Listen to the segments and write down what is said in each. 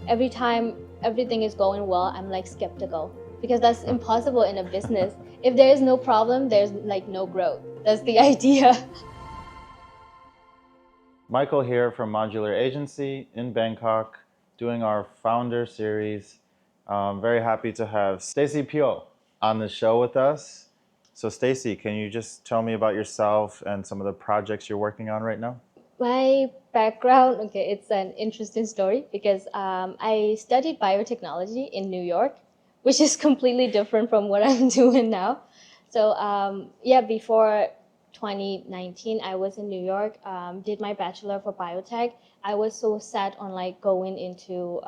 every time everything is going well, I'm like skeptical because that's impossible in a business. If there is no problem, there's like no growth. That's the idea. Michael here from Modular Agency in Bangkok, doing our founder series. Very happy to have Stacie Phyo on the show with us. So Stacie, can you just tell me about yourself and some of the projects you're working on right now? My background, okay, it's an interesting story because I studied biotechnology in New York, which is completely different from what I'm doing now. So yeah, before 2019, I was in New York, did my bachelor for biotech. I was so set on like going into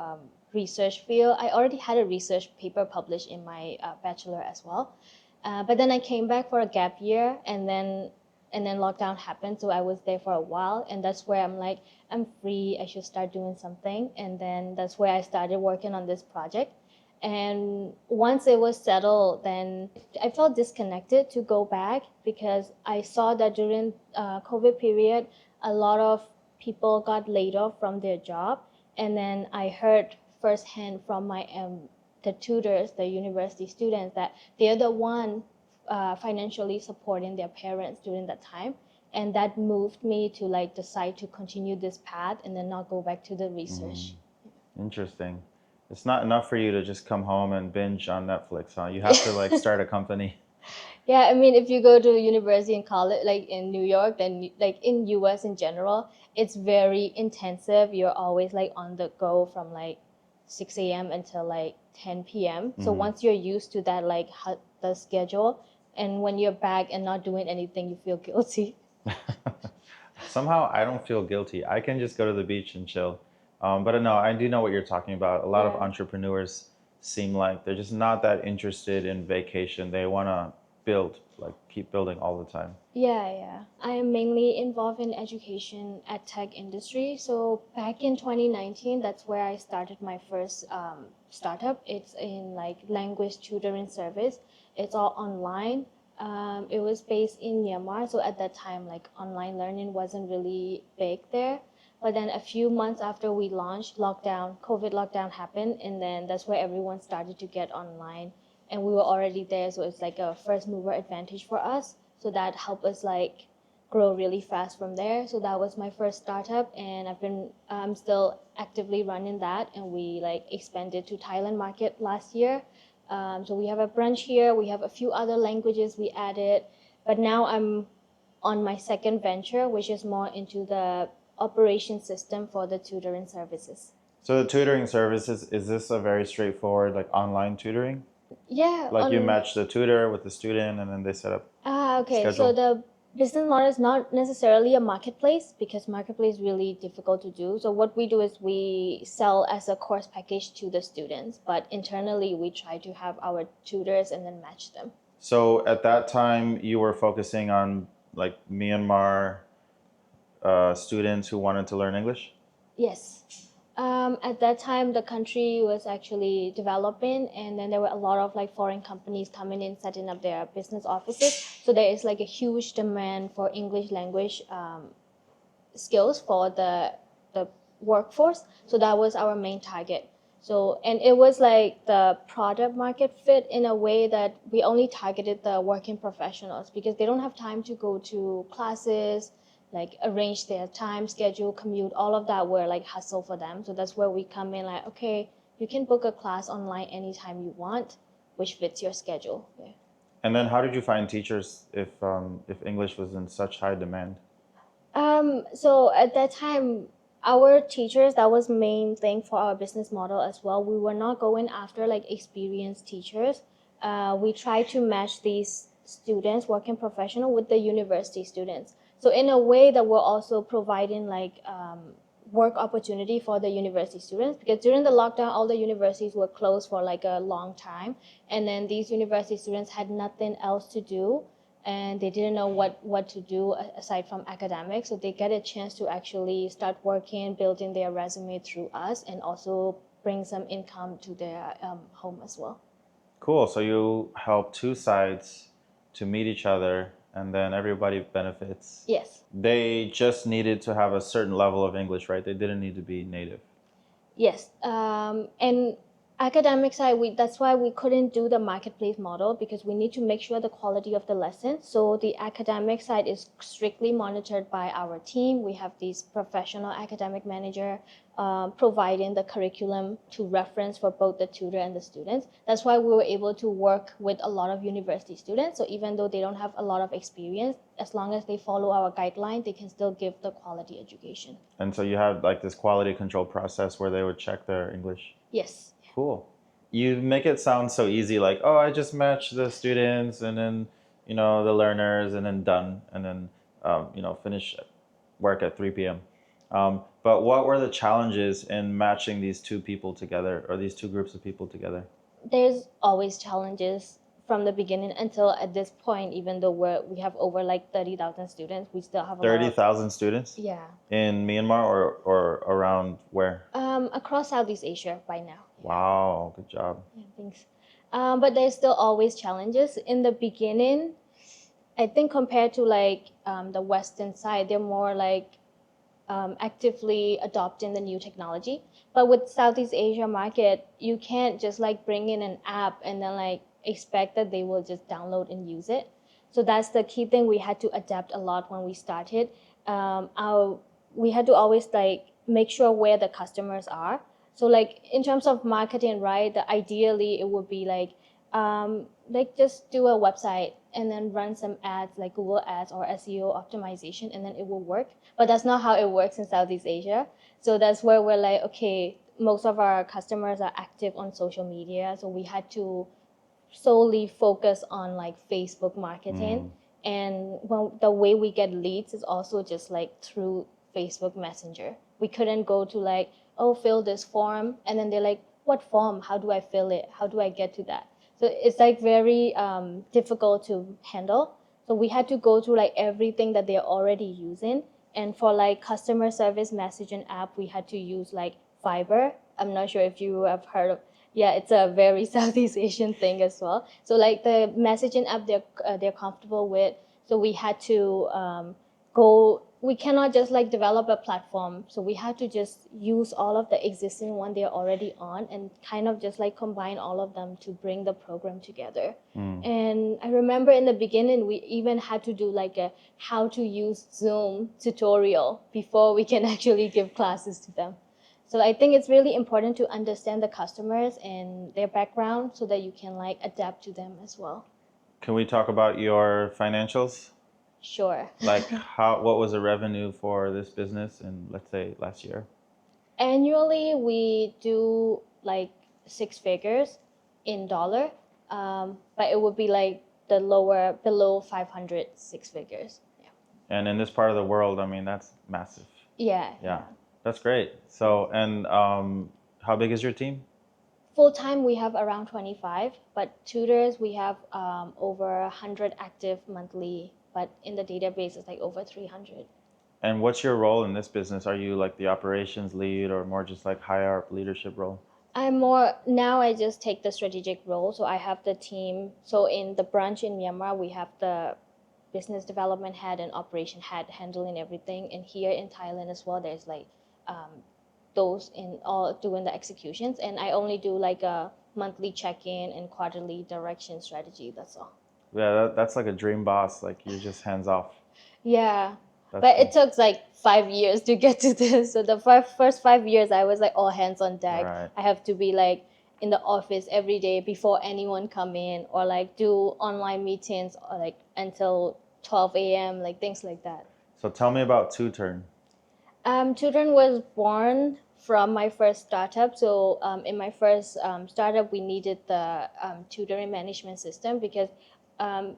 research field. I already had a research paper published in my bachelor as well. But then I came back for a gap year, and then lockdown happened, so I was there for a while, and that's where I'm like, I'm free, I should start doing something. And then that's where I started working on this project. And once it was settled, then I felt disconnected to go back because I saw that during COVID period, a lot of people got laid off from their job. And then I heard firsthand from my the tutors, the university students, that they're the one financially supporting their parents during that time. And that moved me to like decide to continue this path and then not go back to the research. Interesting. It's not enough for you to just come home and binge on Netflix, huh? You have to like start a company. Yeah, I mean, if you go to university and college, like in New York, then like in US in general, it's very intensive. You're always like on the go from like 6 a.m. until like 10 p.m. So once you're used to that, like the schedule, and when you're back and not doing anything, you feel guilty. Somehow I don't feel guilty. I can just go to the beach and chill. But no, I do know what you're talking about. A lot of Yeah. entrepreneurs seem like they're just not that interested in vacation. They want to build, like keep building all the time. Yeah. I am mainly involved in education at tech industry. So back in 2019, that's where I started my first startup. It's in like language tutoring service. It's all online. It was based in Myanmar. So at that time, like online learning wasn't really big there. But then a few months after we launched, COVID lockdown happened, and then that's where everyone started to get online, and we were already there, so it's like a first mover advantage for us. So that helped us like grow really fast from there. So that was my first startup, and I'm still actively running that, and we like expanded to Thailand market last year. So we have a branch here. We have a few other languages we added, but now I'm on my second venture, which is more into the operation system for the tutoring services. So the tutoring services, is this a very straightforward like online tutoring? Yeah, Like you match the tutor with the student and then they set up okay. So schedule? the business model is not necessarily a marketplace because marketplace is really difficult to do. So what we do is we sell as a course package to the students, but internally we try to have our tutors and then match them. So at that time you were focusing on like Myanmar students who wanted to learn English? Yes. At that time, the country was actually developing, and then there were a lot of like foreign companies coming in, setting up their business offices. So there is like a huge demand for English language skills for the workforce. So that was our main target. So, and it was like the product market fit in a way that we only targeted the working professionals because they don't have time to go to classes, like arrange their time schedule, commute, all of that were like hustle for them. So that's where we come in like, okay, you can book a class online anytime you want, which fits your schedule. Yeah. And then how did you find teachers if English was in such high demand? So at that time, our teachers, that was main thing for our business model as well. We were not going after like experienced teachers. We try to match these students, working professional, with the university students. So in a way that we're also providing like work opportunity for the university students because during the lockdown, all the universities were closed for like a long time. And then these university students had nothing else to do and they didn't know what to do aside from academics. So they get a chance to actually start working, building their resume through us, and also bring some income to their home as well. Cool. So you help two sides to meet each other and then everybody benefits. Yes. They just needed to have a certain level of English, right? They didn't need to be native. Yes, and academic side, that's why we couldn't do the marketplace model because we need to make sure the quality of the lesson. So the academic side is strictly monitored by our team. We have these professional academic manager providing the curriculum to reference for both the tutor and the students. That's why we were able to work with a lot of university students. So even though they don't have a lot of experience, as long as they follow our guideline, they can still give the quality education. And so you had like this quality control process where they would check their English. Yes. Cool. You make it sound so easy, like, oh, I just match the students and then, the learners and then done and then, finish work at 3 p.m. But what were the challenges in matching these two people together or these two groups of people together? There's always challenges from the beginning until at this point, even though we have over like 30,000 students, we still have a lot of 30,000 students yeah in Myanmar or around where? across Southeast Asia by now. Wow, good job. Yeah, thanks. But there's still always challenges in the beginning. I think compared to like the Western side, they're more like actively adopting the new technology. But with Southeast Asia market, you can't just like bring in an app and then like expect that they will just download and use it. So that's the key thing we had to adapt a lot when we started. We had to always like make sure where the customers are. So like in terms of marketing, right? Ideally it would be like just do a website and then run some ads like Google ads or SEO optimization and then it will work. But that's not how it works in Southeast Asia. So that's where we're like, okay, most of our customers are active on social media. So we had to solely focus on like Facebook marketing. And the way we get leads is also just like through Facebook Messenger. We couldn't go to like, oh, fill this form. And then they're like, what form? How do I fill it? How do I get to that? So it's like very difficult to handle. So we had to go through like everything that they're already using. And for like customer service messaging app, we had to use like Fiverr. I'm not sure if you have heard of. Yeah, it's a very Southeast Asian thing as well. So like the messaging app they're comfortable with. So we had to go. We cannot just like develop a platform. So we had to just use all of the existing one they're already on and kind of just like combine all of them to bring the program together. And I remember in the beginning, we even had to do like a how to use Zoom tutorial before we can actually give classes to them. So I think it's really important to understand the customers and their background so that you can like adapt to them as well. Can we talk about your financials? Sure. Like what was the revenue for this business in, let's say, last year? Annually, we do like 6 figures in dollar, but it would be like the lower below 500 6 figures. Yeah. And in this part of the world, I mean, that's massive. Yeah. Yeah, that's great. So, and how big is your team? Full time, we have around 25, but tutors, we have over 100 active monthly, but in the database, it's like over 300. And what's your role in this business? Are you like the operations lead or more just like higher up leadership role? I'm more now. I just take the strategic role. So I have the team. So in the branch in Myanmar, we have the business development head and operation head handling everything. And here in Thailand as well, there's like those in all doing the executions. And I only do like a monthly check-in and quarterly direction strategy. That's all. Yeah, that's like a dream boss. Like you're just hands off. Yeah. That's But cool. it took like 5 years to get to this. So the first 5 years, I was like all hands on deck. Right. I have to be like in the office every day before anyone come in, or like do online meetings, or like until 12 a.m. like things like that. So tell me about Tutearn. Tutearn was born from my first startup. So in my first startup, we needed the tutoring management system because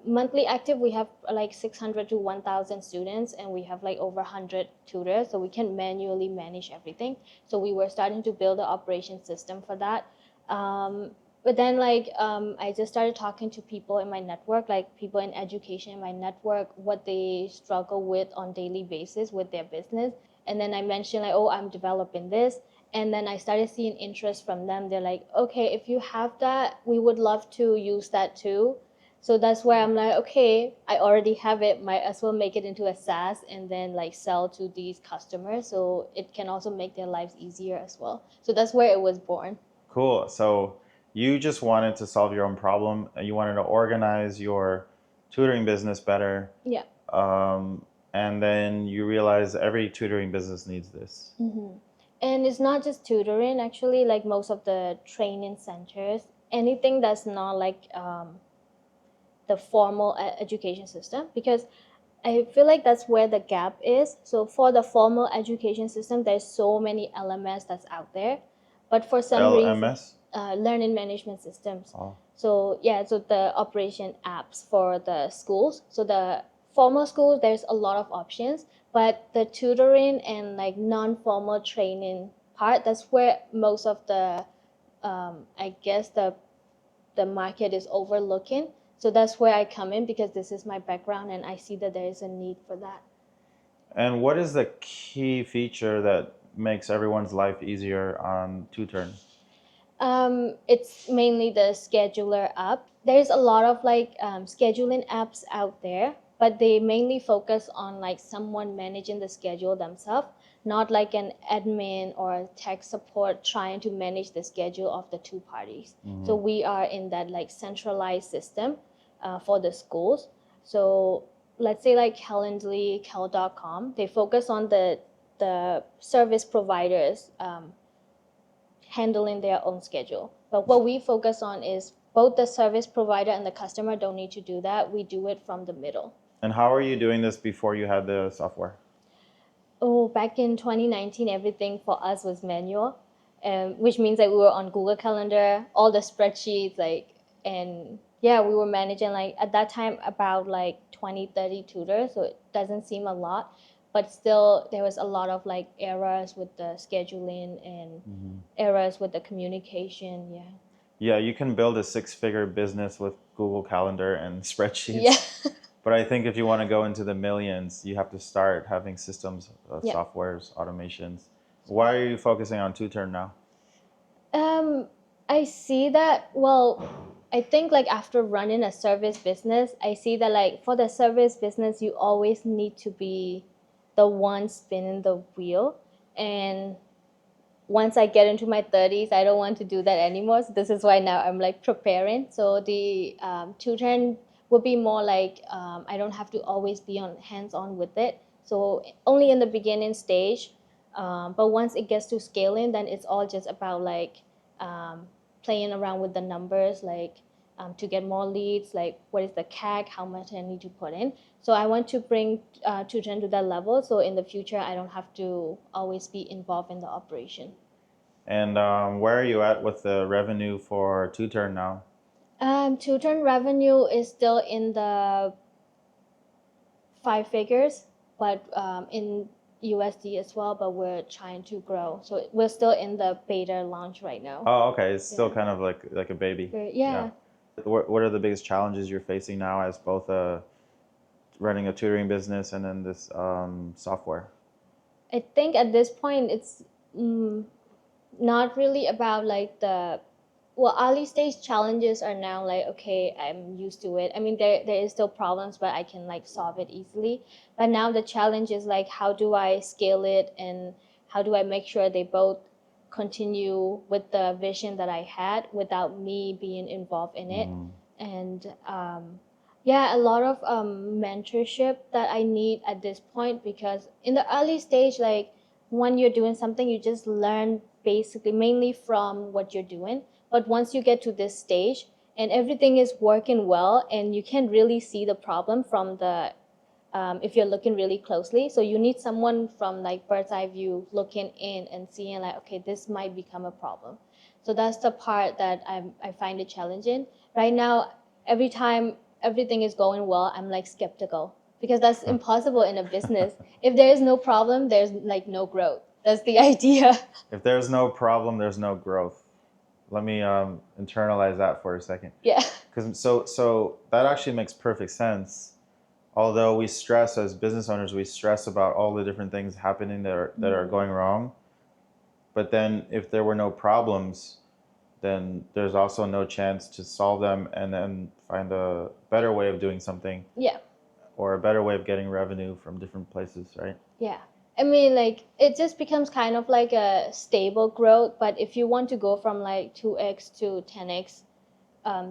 monthly active, we have like 600 to 1,000 students and we have like over 100 tutors. So we can manually manage everything. So we were starting to build the operation system for that. But then I just started talking to people in my network, like people in education in my network, what they struggle with on daily basis with their business. And then I mentioned like, oh, I'm developing this. And then I started seeing interest from them. They're like, okay, if you have that, we would love to use that too. So that's where I'm like, okay, I already have it, might as well make it into a SaaS and then like sell to these customers, so it can also make their lives easier as well. So that's where it was born. Cool. So you just wanted to solve your own problem. You wanted to organize your tutoring business better. Yeah. And then you realize every tutoring business needs this. And it's not just tutoring, actually, like most of the training centers, anything that's not like the formal education system, because I feel like that's where the gap is. So for the formal education system, there's so many LMS that's out there, but for some reason, LMS? learning management systems. Oh. So yeah, so the operation apps for the schools. So the formal schools, there's a lot of options, but the tutoring and like non-formal training part, that's where most of the, I guess the market is overlooking. So that's where I come in, because this is my background and I see that there is a need for that. And what is the key feature that makes everyone's life easier on Tutearn? It's mainly the scheduler app. There's a lot of like scheduling apps out there, but they mainly focus on like someone managing the schedule themselves, not like an admin or tech support trying to manage the schedule of the two parties. So we are in that like centralized system for the schools. So let's say like Calendly, Cal.com, they focus on the service providers handling their own schedule. But what we focus on is both the service provider and the customer don't need to do that. We do it from the middle. And how are you doing this before you had the software? Oh, back in 2019, everything for us was manual, which means that we were on Google Calendar, all the spreadsheets, like, and yeah, we were managing like at that time about like 20, 30 tutors. So it doesn't seem a lot, but still there was a lot of like errors with the scheduling and errors with the communication. Yeah. Yeah, you can build a six-figure business with Google Calendar and spreadsheets. Yeah. But I think if you want to go into the millions, you have to start having systems, Yeah. softwares, automations. Why are you focusing on Tutearn now? I see that, well, I think like after running a service business, I see that like for the service business, you always need to be the one spinning the wheel. And once I get into my 30s, I don't want to do that anymore. So this is why now I'm like preparing. So the tutoring would be more like I don't have to always be on hands-on with it. So only in the beginning stage. But once it gets to scaling, then it's all just about like playing around with the numbers, like to get more leads, like what is the CAC, how much I need to put in. So I want to bring Tutearn to that level. So in the future, I don't have to always be involved in the operation. And where are you at with the revenue for Tutearn now? Tutearn revenue is still in the 5 figures, but in USD as well, but we're trying to grow. So we're still in the beta launch right now. Oh, okay. It's still Yeah. kind of like a baby. Yeah. What are the biggest challenges you're facing now as both running a tutoring business and then this software? I think at this point it's not really about like early stage challenges are now like, okay, I'm used to it. I mean, there is still problems, but I can like solve it easily. But now the challenge is like, how do I scale it, and how do I make sure they both continue with the vision that I had without me being involved in it. And yeah, a lot of mentorship that I need at this point, because in the early stage, like when you're doing something, you just learn basically mainly from what you're doing. But once you get to this stage and everything is working well, and you can really see the problem from the if you're looking really closely. So you need someone from like bird's eye view looking in and seeing like, okay, this might become a problem. So that's the part that I find it challenging. Right now, every time everything is going well, I'm like skeptical, because that's impossible in a business. If there is no problem, there's like no growth. That's the idea. If there's no problem, there's no growth. Let me internalize that for a second. Yeah. So that actually makes perfect sense. Although we stress as business owners, we stress about all the different things happening that are going wrong. But then if there were no problems, then there's also no chance to solve them and then find a better way of doing something Yeah. or a better way of getting revenue from different places, right? Yeah. I mean, like, it just becomes kind of like a stable growth. But if you want to go from like 2x to 10x,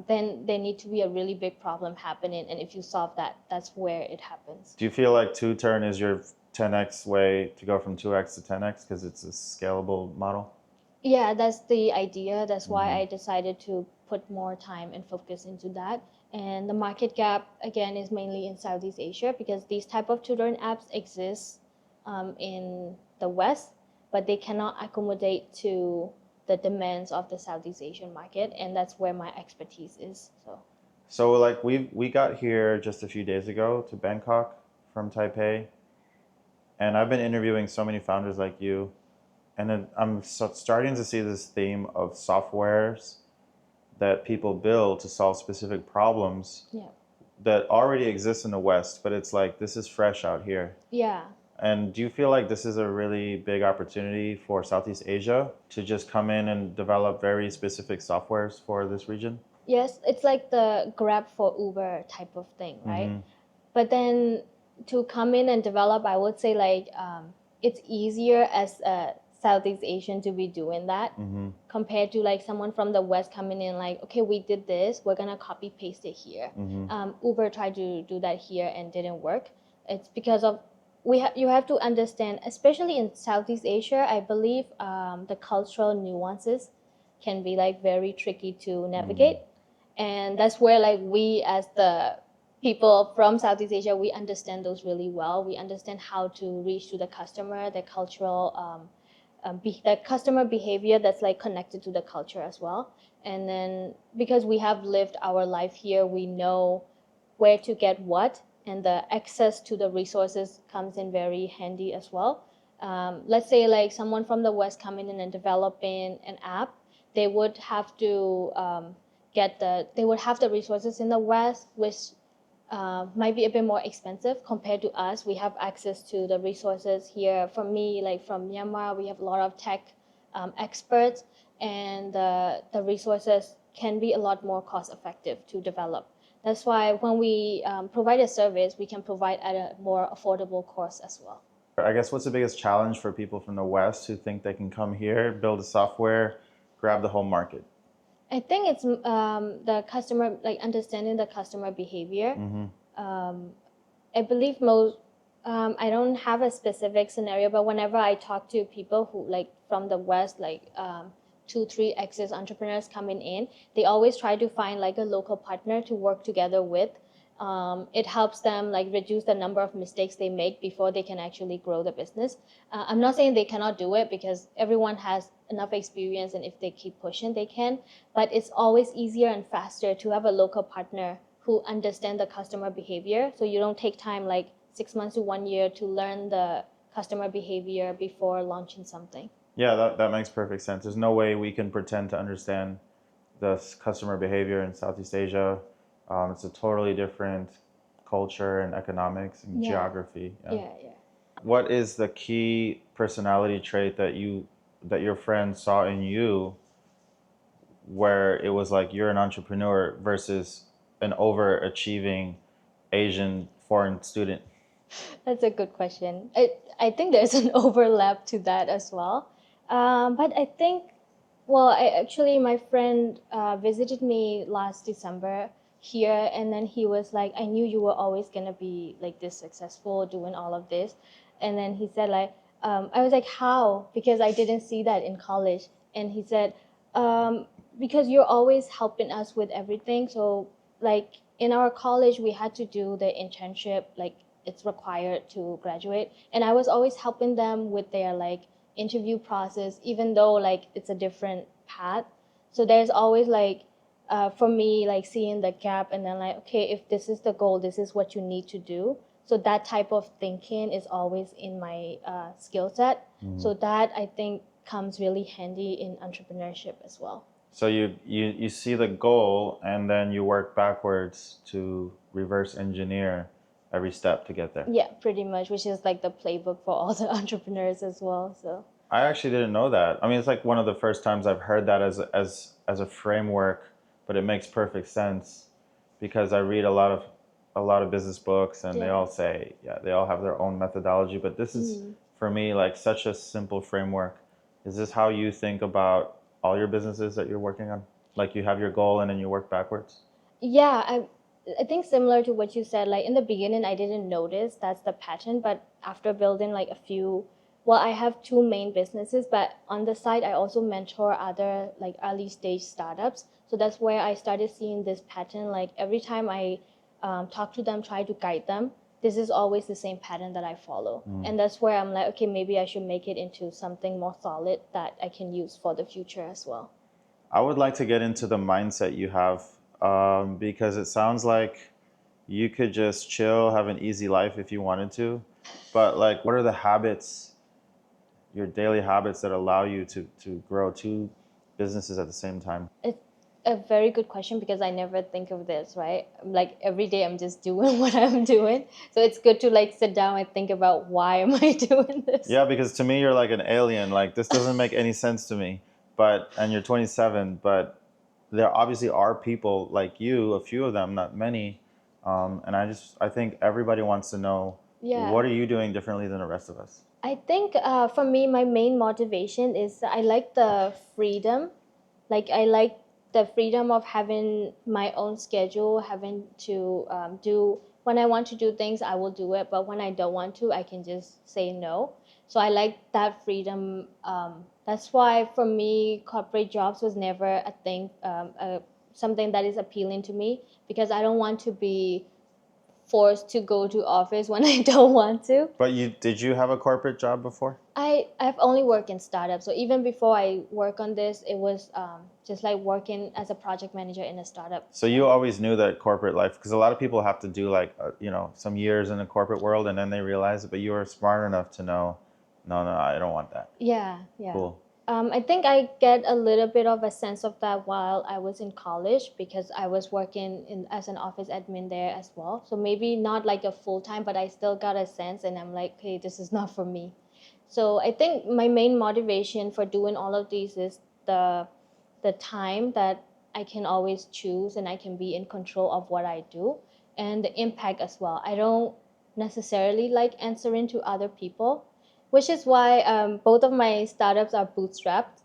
then there need to be a really big problem happening. And if you solve that, that's where it happens. Do you feel like Tutearn is your 10x way to go from 2x to 10x because it's a scalable model? Yeah, that's the idea. That's why I decided to put more time and focus into that. And the market gap, again, is mainly in Southeast Asia because these type of tutoring apps exist in the West, but they cannot accommodate to the demands of the Southeast Asian market. And that's where my expertise is. So like we got here just a few days ago to Bangkok from Taipei, and I've been interviewing so many founders like you, and then I'm starting to see this theme of softwares that people build to solve specific problems Yeah. that already exist in the West, but it's like this is fresh out here. Yeah. And do you feel like this is a really big opportunity for Southeast Asia to just come in and develop very specific softwares for this region? Yes, it's like the Grab for Uber type of thing, right? But then to come in and develop, I would say like it's easier as a Southeast Asian to be doing that compared to like someone from the West coming in like, okay, we did this, we're gonna copy paste it here. Uber tried to do that here and didn't work. It's because of you have to understand, especially in Southeast Asia, I believe the cultural nuances can be like very tricky to navigate. And that's where like we as the people from Southeast Asia, we understand those really well. We understand how to reach to the customer, the cultural, the customer behavior that's like connected to the culture as well. And then because we have lived our life here, we know where to get what, and the access to the resources comes in very handy as well. Let's say like someone from the West coming in and developing an app, they would have to they would have the resources in the West, which might be a bit more expensive compared to us. We have access to the resources here. For me, like from Myanmar, we have a lot of tech experts, and the resources can be a lot more cost effective to develop. That's why when we provide a service, we can provide at a more affordable cost as well. I guess what's the biggest challenge for people from the West who think they can come here, build a software, grab the whole market? I think it's the customer, like understanding the customer behavior. I believe most, I don't have a specific scenario, but whenever I talk to people who like from the West, like 2, 3 X's entrepreneurs coming in, they always try to find like a local partner to work together with. It helps them like reduce the number of mistakes they make before they can actually grow the business. I'm not saying they cannot do it because everyone has enough experience, and if they keep pushing, they can. But it's always easier and faster to have a local partner who understand the customer behavior. So you don't take time like 6 months to 1 year to learn the customer behavior before launching something. Yeah, that makes perfect sense. There's no way we can pretend to understand the customer behavior in Southeast Asia. It's a totally different culture and economics and geography. Yeah. What is the key personality trait that your friend saw in you where it was like you're an entrepreneur versus an overachieving Asian foreign student? That's a good question. I think there's an overlap to that as well. But I think, well, actually, my friend visited me last December here, and then he was like, I knew you were always going to be like this successful doing all of this. And then he said, like, I was like, how? Because I didn't see that in college. And he said, because you're always helping us with everything. So, like, in our college, we had to do the internship, like, it's required to graduate. And I was always helping them with their, like, interview process, even though, like, it's a different path. So there's always, like, for me, like, seeing the gap and then, like, okay, if this is the goal, this is what you need to do. So that type of thinking is always in my skill set. So that, I think, comes really handy in entrepreneurship as well. So you see the goal and then you work backwards to reverse engineer every step to get there. Yeah, pretty much, which is like the playbook for all the entrepreneurs as well. So I actually didn't know that. I mean, it's like one of the first times I've heard that as a framework, but it makes perfect sense because I read a lot of business books and they Yeah. all say, yeah, they all have their own methodology, but this is Mm. for me like such a simple framework. Is this how you think about all your businesses that you're working on? Like you have your goal and then you work backwards? Yeah, I think similar to what you said, like in the beginning I didn't notice that's the pattern, but after building like a few, well, I have two main businesses, but on the side I also mentor other like early stage startups. So that's where I started seeing this pattern. Like every time I talk to them, try to guide them, this is always the same pattern that I follow. Mm. And that's where I'm like, okay, maybe I should make it into something more solid that I can use for the future as well. I would like to get into the mindset you have because it sounds like you could just chill, have an easy life if you wanted to. But like, what are the habits, your daily habits that allow you to grow two businesses at the same time? It's a very good question because I never think of this, right? Like every day I'm just doing what I'm doing. So it's good to like sit down and think about why am I doing this? Yeah, because to me, you're like an alien. Like, this doesn't make any sense to me. And you're 27, but there obviously are people like you, a few of them, not many. And I think everybody wants to know, Yeah. what are you doing differently than the rest of us? I think for me, my main motivation is I like the freedom. Like I like the freedom of having my own schedule, having to do when I want to do things, I will do it. But when I don't want to, I can just say no. So I like that freedom. That's why for me, corporate jobs was never a thing, something that is appealing to me because I don't want to be forced to go to office when I don't want to. But did you have a corporate job before? I've only worked in startups. So even before I work on this, it was just like working as a project manager in a startup. So you always knew that corporate life, because a lot of people have to do like, some years in the corporate world and then they realize it, but you were smart enough to know, no, no, I don't want that. Yeah, yeah. Cool. I think I get a little bit of a sense of that while I was in college because I was working as an office admin there as well. So maybe not like a full time, but I still got a sense, and I'm like, hey, this is not for me. So I think my main motivation for doing all of these is the time that I can always choose and I can be in control of what I do and the impact as well. I don't necessarily like answering to other people, which is why both of my startups are bootstrapped.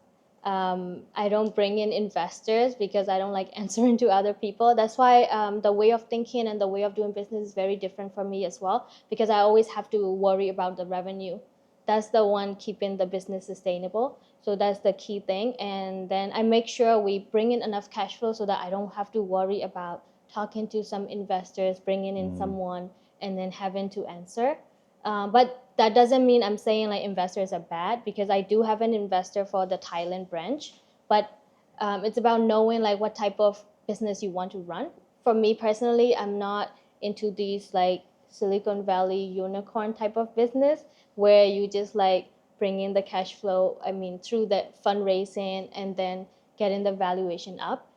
I don't bring in investors because I don't like answering to other people. That's why the way of thinking and the way of doing business is very different for me as well because I always have to worry about the revenue. That's the one keeping the business sustainable. So that's the key thing. And then I make sure we bring in enough cash flow so that I don't have to worry about talking to some investors, bringing in someone, and then having to answer. But that doesn't mean I'm saying like investors are bad because I do have an investor for the Thailand branch. But it's about knowing like what type of business you want to run. For me personally, I'm not into these like Silicon Valley unicorn type of business where you just like bring in the cash flow. I mean, through that fundraising and then getting the valuation up.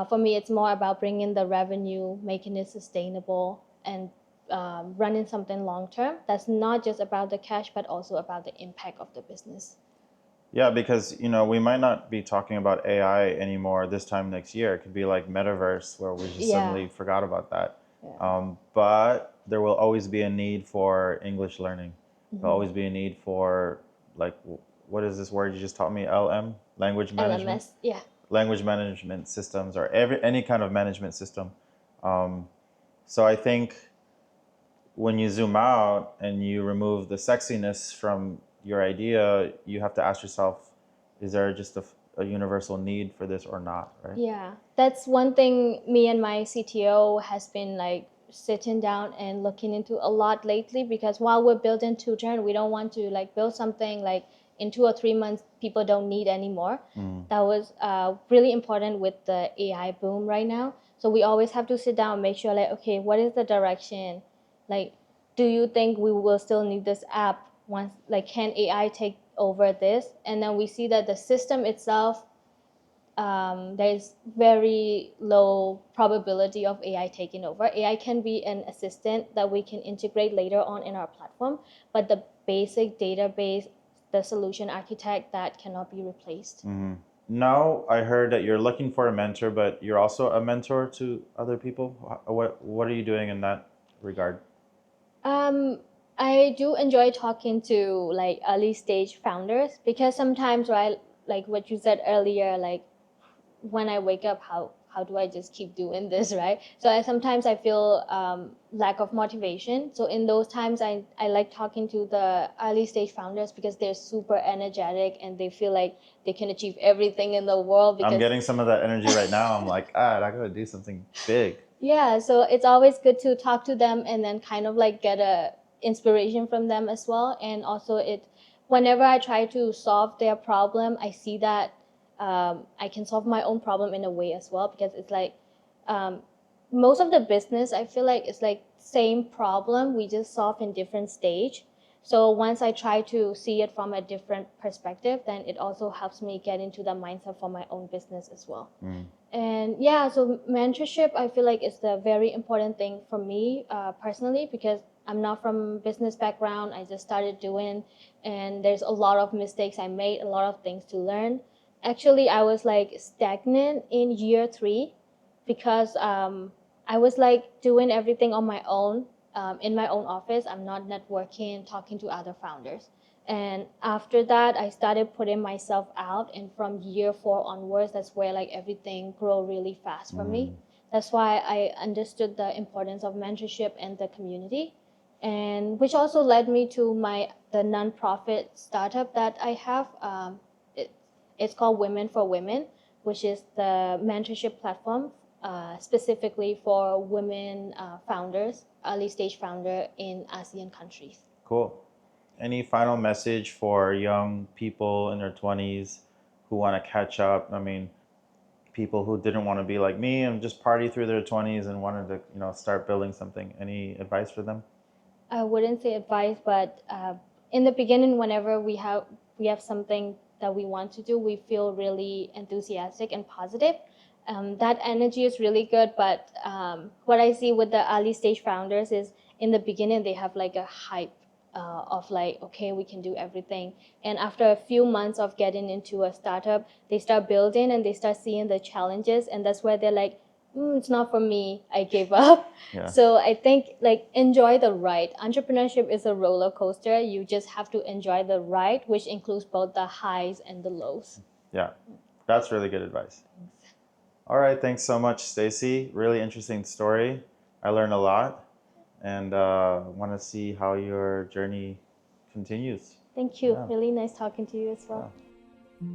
For me, it's more about bringing the revenue, making it sustainable, and running something long term. That's not just about the cash, but also about the impact of the business. Yeah, because we might not be talking about AI anymore this time next year. It could be like metaverse where we just Yeah. suddenly forgot about that. Yeah. But there will always be a need for English learning. There'll always be a need for like what is this word you just taught me? LM, language management, LMS. Yeah. language management systems, or any kind of management system. Um, so I think when you zoom out and you remove the sexiness from your idea, you have to ask yourself, is there just a universal need for this or not, right? Yeah, that's one thing me and my CTO has been like sitting down and looking into a lot lately because while we're building Tutearn, we don't want to like build something like in 2 or 3 months people don't need anymore. That was really important with the AI boom right now. So we always have to sit down and make sure like, okay, what is the direction? Like, do you think we will still need this app once, like, can AI take over this? And then we see that the system itself there's very low probability of AI taking over. AI can be an assistant that we can integrate later on in our platform, but the basic database the solution architect that cannot be replaced. Mm-hmm. Now I heard that you're looking for a mentor, but you're also a mentor to other people. What are you doing in that regard? Um, I do enjoy talking to like early stage founders because sometimes, right, like what you said earlier, like when I wake up, how do I just keep doing this, right? So sometimes I feel lack of motivation. So in those times, I like talking to the early stage founders because they're super energetic and they feel like they can achieve everything in the world. I'm Because getting some of that energy right now. I'm like, I gotta do something big. yeah, so it's always good to talk to them and then kind of like get a inspiration from them as well. And also whenever I try to solve their problem, I see that I can solve my own problem in a way as well, because it's like um, most of the business, I feel like it's like same problem, we just solve in different stage. So once I try to see it from a different perspective, then it also helps me get into the mindset for my own business as well. Mm. And yeah, so mentorship, I feel like it's a very important thing for me personally, because I'm not from business background. I just started doing, and there's a lot of mistakes I made, a lot of things to learn. Actually, I was like stagnant in year 3 because I was like doing everything on my own in my own office. I'm not networking, talking to other founders. And after that, I started putting myself out, and from year 4 onwards, that's where like everything grew really fast for me. That's why I understood the importance of mentorship and the community, and which also led me to the nonprofit startup that I have. It's called Women for Women, which is the mentorship platform specifically for women founders, early stage founder in ASEAN countries. Cool. Any final message for young people in their 20s who want to catch up? I mean, people who didn't want to be like me and just party through their 20s and wanted to, start building something. Any advice for them? I wouldn't say advice, but in the beginning, whenever we have something that we want to do, we feel really enthusiastic and positive. That energy is really good, but what I see with the early stage founders is in the beginning they have like a hype of like, okay, we can do everything, and after a few months of getting into a startup, they start building and they start seeing the challenges, and that's where they're like, it's not for me, I gave up. Yeah. So I think like enjoy the ride. Entrepreneurship is a roller coaster. You just have to enjoy the ride, which includes both the highs and the lows. Yeah, that's really good advice. All right, thanks so much, Stacie. Really interesting story. I learned a lot, and want to see how your journey continues. Thank you. Yeah. Really nice talking to you as well. Yeah.